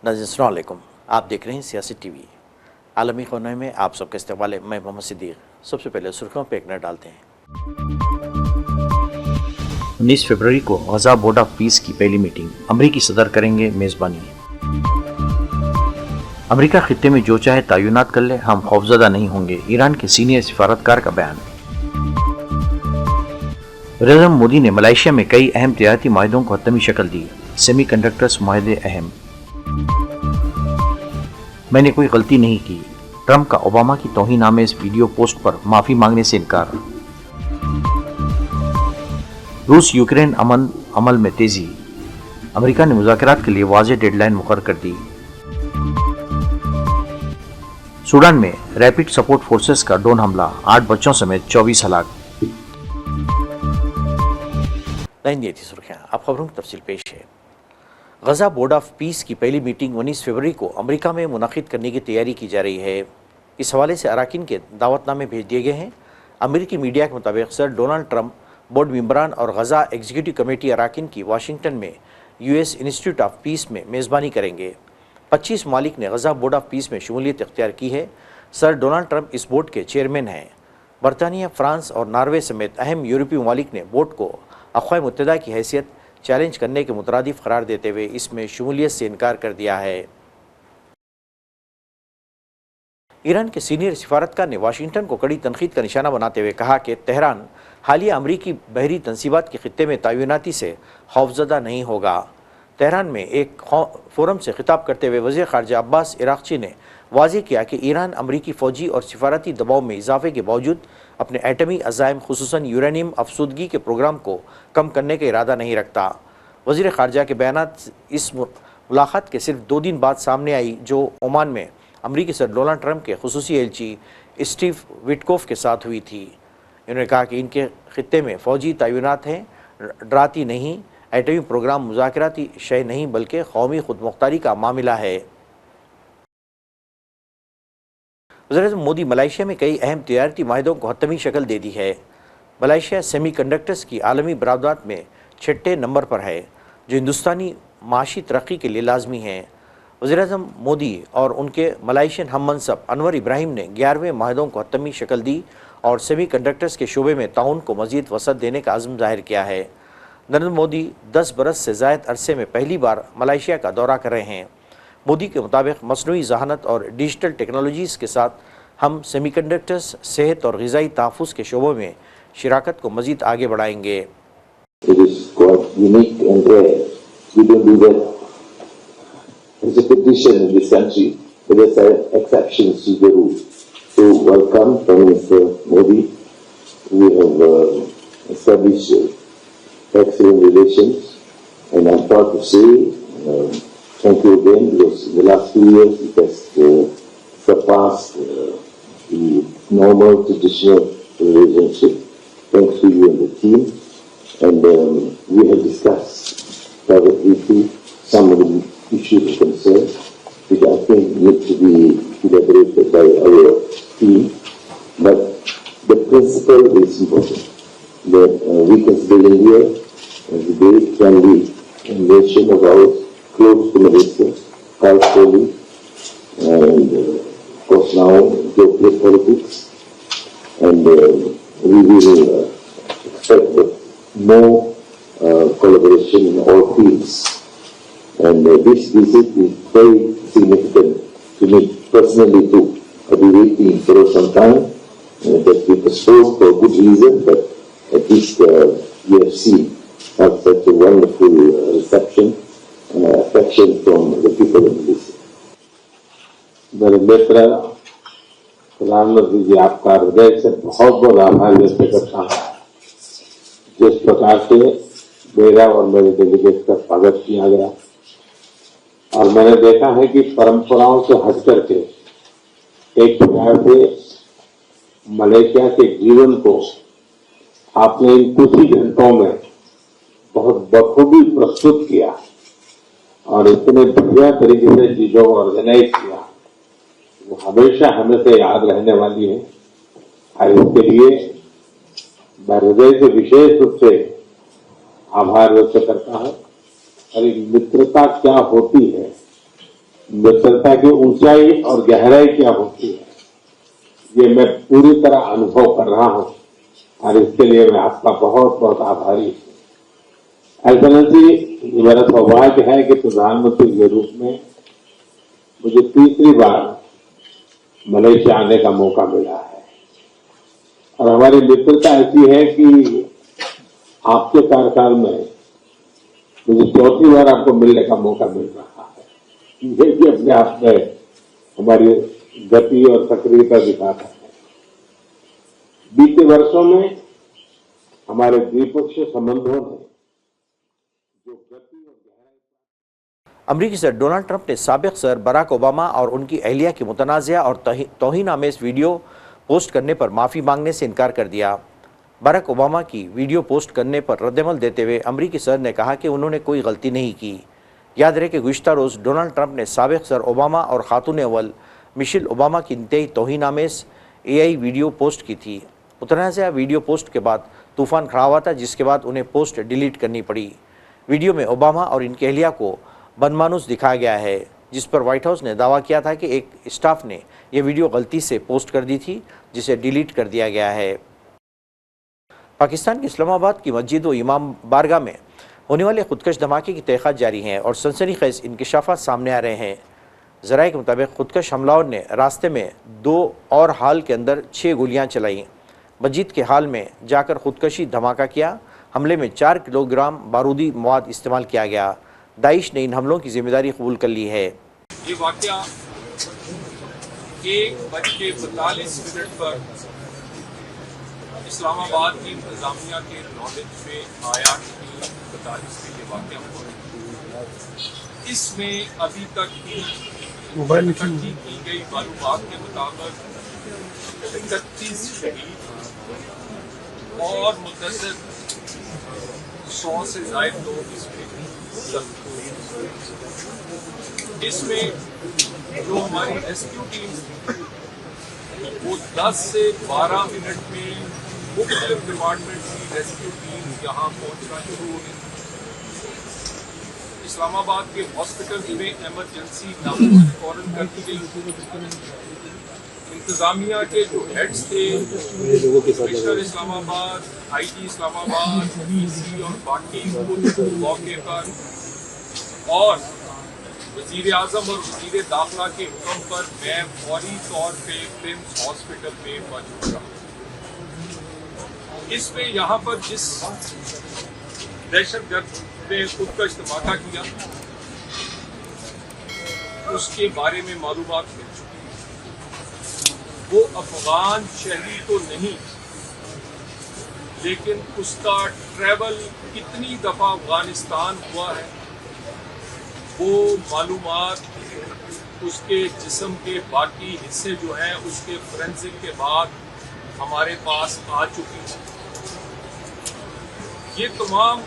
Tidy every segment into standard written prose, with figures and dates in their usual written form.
नाज़रीन अस्सलाम वालेकुम, आप देख रहे हैं सियासी टीवी। आलमी खबरों में आप सबका इस्तकबाल है। मैं मोहम्मद सिद्दीक। सबसे पहले सुर्खियों पर एक नज़र डालते हैं। 19 फरवरी को गजा बोर्ड ऑफ पीस की पहली मीटिंग, अमरीकी सदर करेंगे मेज़बानी। अमरीका खित्ते में जो चाहे तैनात कर ले, हम खौफजदा नहीं होंगे, ईरान के सीनियर सिफारतकार का बयान। वज़ीर मोदी ने मलेशिया में कई अहम तिजारती माहिदों को हतमी शक्ल दी, सेमी कंडक्टर्स माहिदे अहम। मैंने कोई गलती नहीं की, ट्रंप का ओबामा की तौहीन-आमेज़ वीडियो पोस्ट पर माफ़ी मांगने से इनकार। रूस यूक्रेन अमल में तेज़ी, अमेरिका ने मुज़ाकरात के लिए वाज़ेह डेडलाइन मुकर्रर कर दी। सूडान में रैपिड सपोर्ट फोर्सेस का ड्रोन हमला, 8 बच्चों समेत 24 हलाक। ये थी सुर्खियां, अब खबरों की तफसील पेश है। गजा बोर्ड ऑफ पीस की पहली मीटिंग 19 फरवरी को अमेरिका में मुनक़िद करने की तैयारी की जा रही है। इस हवाले से अरकान के दावतनामे भेज दिए गए हैं। अमेरिकी मीडिया के मुताबिक सर डोनाल्ड ट्रंप बोर्ड मेंबरान और गजा एग्जीक्यूटिव कमेटी अरकान की वाशिंगटन में US इंस्टीट्यूट ऑफ पीस में मेज़बानी करेंगे। 25 ममालिक ने गजा बोर्ड ऑफ पीस में शमूलियत इख्तियार की है। सर डोनाल्ड ट्रंप इस बोर्ड के चेयरमैन हैं। बरतानिया, फ्रांस और नॉर्वे समेत अहम यूरोपीय ममालिक ने बोर्ड को अक़वाम मुत्तहिदा की हैसियत चैलेंज करने के मुतरादिफ करार देते हुए इसमें शमूलियत से इनकार कर दिया है। ईरान के सीनियर सिफारतकार ने वाशिंगटन को कड़ी तनकीद का निशाना बनाते हुए कहा कि तेहरान हालिया अमरीकी बहरी तनसीबात के खित्ते में तैनाती से खौफजदा नहीं होगा। तेहरान में एक फोरम से खिताब करते हुए वज़ीर ख़ारजा अब्बास इराक़ची ने वाज़ेह किया कि ईरान अमरीकी फ़ौजी और सिफारती दबाव में इजाफे के बावजूद अपने एटमी अज़ाइम खुसूसन यूरेनियम अफसूदगी के प्रोग्राम को कम करने का इरादा नहीं रखता। वज़ीर ख़ारजा के बयानात इस मुलाकात के सिर्फ 2 दिन बाद सामने आई, जो ओमान में अमरीकी सदर डोनाल्ड ट्रंप के खुसूसी एलची स्टीव विटकोफ के साथ हुई थी। इन्होंने कहा कि इनके खित्ते में फ़ौजी तैनात हैं, डराती नहीं, एटमी प्रोग्राम मुज़ाकराती शय नहीं बल्कि कौमी खुदमुख्तारी का मामला है। वज़ीर मोदी मलेशिया में कई अहम तिजारती माहिदों को हतमी शक्ल दे दी है। मलेशिया सेमी कंडक्टर्स की आलमी बरादरात में 6ठे नंबर पर है, जो हिंदुस्तानी माशी तरक्की के लिए लाजमी है। वज़ीर-ए-आज़म मोदी और उनके मलेशियन हम मनसब अनवर इब्राहिम ने 11वें माहिदों को हतमी शक्ल दी और सेमी कंडक्टर्स के शोबे में ताउन को मज़ीद वसअत देने का अज़्म ज़ाहिर किया है। नरेंद्र मोदी 10 बरस से ज़ायद अरसे में पहली बार मलेशिया का दौरा कर रहे हैं। मोदी के मुताबिक मसनूई ज़हानत और डिजिटल टेक्नोलॉजीज़ के साथ हम सेमीकंडक्टर्स, सेहत और ग़िज़ाई तहफ़्फ़ुज़ के शोबों में शिराकत को मज़ीद आगे बढ़ाएंगे। Excellent relations, and I'm proud to say thank you again, because in the last 2 years it has surpassed the normal traditional relationship. Thanks to you and the team, and we have discussed privately some of the issues of concern, which I think need to be elaborated by our team. But the principle is important, that we consider India as a very friendly nation of ours, close to Malaysia, culturally, and of course now geopolitics, and we will expect more collaboration in all fields. And this visit is very significant to me personally too. I've been waiting for some time, that we postponed for good reason, but at least we have seen such a wonderful reception and affection from the people of Malaysia. मेरे मित्र प्रधानमंत्री जी, आपका हृदय से बहुत बहुत आभार व्यक्त करता हूँ, जिस प्रकार से मेरा और मेरे डेलीगेट का स्वागत किया गया। और मैंने देखा है कि परंपराओं से हट करके एक प्रकार से मलेशिया के जीवन को आपने इन कुछ ही घंटों में बहुत बखूबी प्रस्तुत किया और इतने बढ़िया तरीके से चीजों को ऑर्गेनाइज किया, वो हमेशा हमें से याद रहने वाली है। और इसके लिए मैं हृदय से विशेष रूप से आभार व्यक्त करता हूं। और एक मित्रता क्या होती है मित्रता की ऊंचाई और गहराई क्या होती है, ये मैं पूरी तरह अनुभव कर रहा हूं और इसके लिए मैं आपका बहुत बहुत आभारी हूं। एक्सेलेंसी, ये मेरा सौभाग्य है कि प्रधानमंत्री के रूप में मुझे तीसरी बार मलेशिया आने का मौका मिला है और हमारी मित्रता ऐसी है कि आपके कार्यकाल में मुझे चौथी बार आपको मिलने का मौका मिल रहा है। ये भी अपने आप में हमारी गति और सक्रियता दिखाता है। बीते वर्षों में हमारे द्विपक्षीय संबंधों ने जो गति और गहराई। अमरीकी सदर डोनाल्ड ट्रंप ने साबिक सदर बराक ओबामा और उनकी अहलिया की मुतनाज़िया और तौहीन आमेज़ वीडियो पोस्ट करने पर माफ़ी मांगने से इनकार कर दिया। बराक ओबामा की वीडियो पोस्ट करने पर रद्दमल देते हुए अमरीकी सदर ने कहा कि उन्होंने कोई गलती नहीं की। याद रहे कि गुज़िश्ता रोज़ डोनाल्ड ट्रंप ने साबिक सदर ओबामा और खातून अव्वल मिशेल ओबामा की इंतहाई तौहीन आमेज़ AI वीडियो पोस्ट की थी। मुतनाज़िया वीडियो पोस्ट के बाद तूफ़ान खड़ा हुआ था, जिसके बाद उन्हें पोस्ट डिलीट करनी पड़ी। वीडियो में ओबामा और इनकी अहलिया को बदमानुस दिखाया गया है, जिस पर व्हाइट हाउस ने दावा किया था कि एक स्टाफ ने यह वीडियो गलती से पोस्ट कर दी थी, जिसे डिलीट कर दिया गया है। पाकिस्तान के इस्लामाबाद की मस्जिद व इमाम बारगाह में होने वाले खुदकश धमाके की तहक़ीक़ात जारी हैं और सनसनीखेज़ इंकशाफात सामने आ रहे हैं। ज़राए के मुताबिक खुदकश हमलावर ने रास्ते में 2 और हाल के अंदर 6 गोलियां चलाई। मस्जिद के हाल में जाकर खुदकशी धमाका किया। हमले में 4 किलोग्राम बारूदी मवाद इस्तेमाल किया गया। दाइश ने इन हमलों की जिम्मेदारी कबूल कर ली है। ये वाक़या 1:42 पर इस्लामाबाद की इंतजामिया के नॉलेज में आया कि 42 में ये वाक़या हुआ। इसमें अभी तक इकट्ठी की गई मालूमात के मुताबिक 31 शहीद और मुतअद्दिद 100 से ज़ायद लोग इसमें जख्मी हुए। इसमें जो हमारी रेस्क्यू टीम वो 10 से 12 मिनट में मुख्तलिफ डिपार्टमेंट की रेस्क्यू टीम यहाँ पहुँचना शुरू हो गई। इस्लामाबाद के हॉस्पिटल में एमरजेंसी नामजद फौरन कर दी गई। इंतजामिया के जो हेड्स थे, commissioner Islamabad, IG Islamabad, PC और बाकी मौके पर, और वज़ीर आज़म और वज़ीर दाखिला के हुक्म पर मैं फौरी तौर पे प्रिंस हॉस्पिटल में मौजूद रहा। इसमें यहाँ पर जिस दहशतगर्द ने खुदकश धमाका किया उसके बारे में मालूमात मिल चुकी। वो अफगान शहरी तो नहीं, लेकिन उसका ट्रैवल कितनी दफ़ा अफगानिस्तान हुआ है वो मालूमात उसके जिस्म के बाकी हिस्से जो हैं उसके फोरेंसिक के बाद हमारे पास आ चुकी है। ये तमाम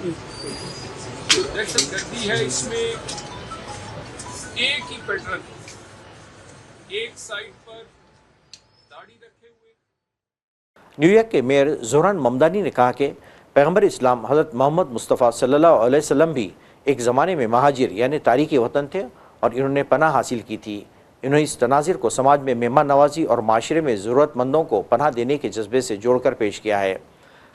जो दहशतगर्दी है इसमें एक ही पैटर्न, एक साइड पर दाढ़ी रखे हुए। न्यूयॉर्क के मेयर ज़ोहरान ममदानी ने कहा कि पैगम्बर इस्लाम हज़रत मोहम्मद मुस्तफ़ा सल्लल्लाहु अलैहि वसल्लम भी एक ज़माने में महाजिर यानी तारीकी वतन थे और इन्होंने पनाह हासिल की थी। इन्होंने इस तनाज़िर को समाज में मेहमान नवाजी और माशरे में ज़रूरतमंदों को पनाह देने के जज्बे से जोड़कर पेश किया है।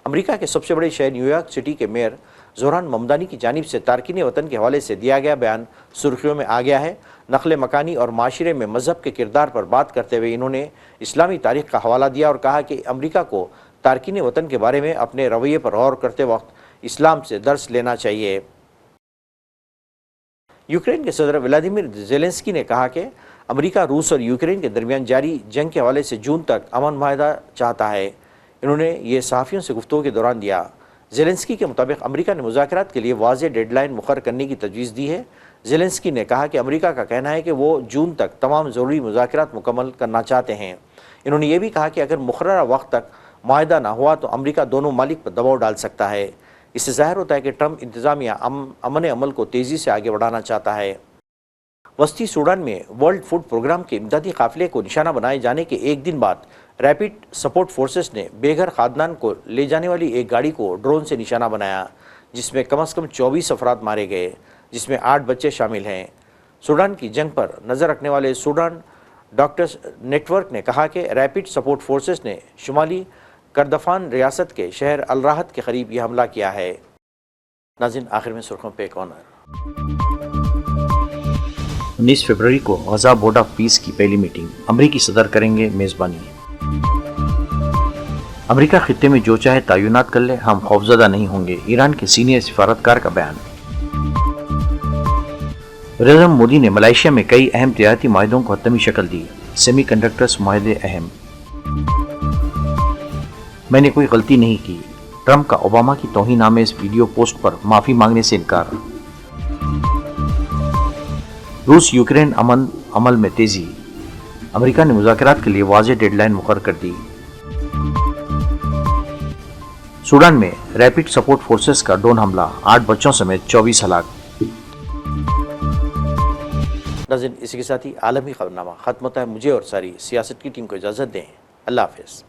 अमेरिका के सबसे बड़े शहर न्यूयॉर्क सिटी के मेयर ज़ोहरान ममदानी की जानिब से तारकीन वतन के हवाले से दिया गया बयान सुर्खियों में आ गया है। नक़ल मकानी और माशरे में मज़हब के किरदार पर बात करते हुए इन्होंने इस्लामी तारीख़ का हवाला दिया और कहा कि अमेरिका को तारकीन वतन के बारे में अपने रवैये पर गौर करते वक्त इस्लाम से दर्स लेना चाहिए। यूक्रेन के सदर व्लादिमीर ज़ेलेंस्की ने कहा कि अमेरिका रूस और यूक्रेन के दरमियान जारी जंग के हवाले से जून तक अमन माहिदा चाहता है। इन्होंने ये सहाफ़ियों से गुफ्तगू के दौरान दिया। ज़ेलेंस्की के मुताबिक अमेरिका ने मुज़ाकरात के लिए वाज़ेह डेडलाइन मुक़र्रर करने की तजवीज़ दी है। ज़ेलेंस्की ने कहा कि अमेरिका का कहना है कि वो जून तक तमाम ज़रूरी मुज़ाकरात मुकम्मल करना चाहते हैं। इन्होंने ये भी कहा कि अगर मुक़र्ररा वक्त तक माहिदा ना हुआ तो अमेरिका दोनों मालिक पर दबाव डाल सकता है। इससे ज़ाहिर होता है कि ट्रंप इंतज़ामिया अमन अमल को तेज़ी से आगे बढ़ाना चाहता है। वस्ती सूडान में वर्ल्ड फूड प्रोग्राम के इमदादी काफ़िले को निशाना बनाए जाने के एक दिन बाद रैपिड सपोर्ट फोर्सेस ने बेघर खानदान को ले जाने वाली एक गाड़ी को ड्रोन से निशाना बनाया, जिसमें कम से कम 24 अफराद मारे गए, जिसमें 8 बच्चे शामिल हैं। सूडान की जंग पर नज़र रखने वाले सूडान डॉक्टर्स नेटवर्क ने कहा कि रैपिड सपोर्ट फोर्सेस ने शुमाली करदफान रियासत के शहर अल राहत के करीब यह हमला किया है। नाज़रीन, आखिर में सुर्खियों पे एक ऑनर। 19 फरवरी को गजा बोर्ड ऑफ पीस की पहली मीटिंग, अमरीकी सदर करेंगे मेज़बानी। अमेरिका खित्ते में जो चाहे तयनात कर ले, हम खौफजदा नहीं होंगे, ईरान के सीनियर सिफारतकार का बयान। वज़ीर मोदी ने मलेशिया में कई अहम तिजारती माहिदों को हतमी शक्ल दी, सेमी कंडक्टर्स माहिदे अहम। मैंने कोई गलती नहीं की, ट्रंप का ओबामा की तौहीन इस वीडियो पोस्ट पर माफ़ी मांगने से इनकार। रूस यूक्रेन अमल में तेज़ी, अमेरिका ने मुज़ाकरात के लिए वाज़ेह डेडलाइन मुकर्रर कर दी। सूडान में रैपिड सपोर्ट फोर्सेस का ड्रोन हमला, 8 बच्चों समेत 24 हलाक। नाज़रीन, इसी के साथ ही आलमी खबरनामा ख़त्म होता है। मुझे और सारी सियासत की टीम को इजाज़त दें। अल्लाह हाफ़िज़।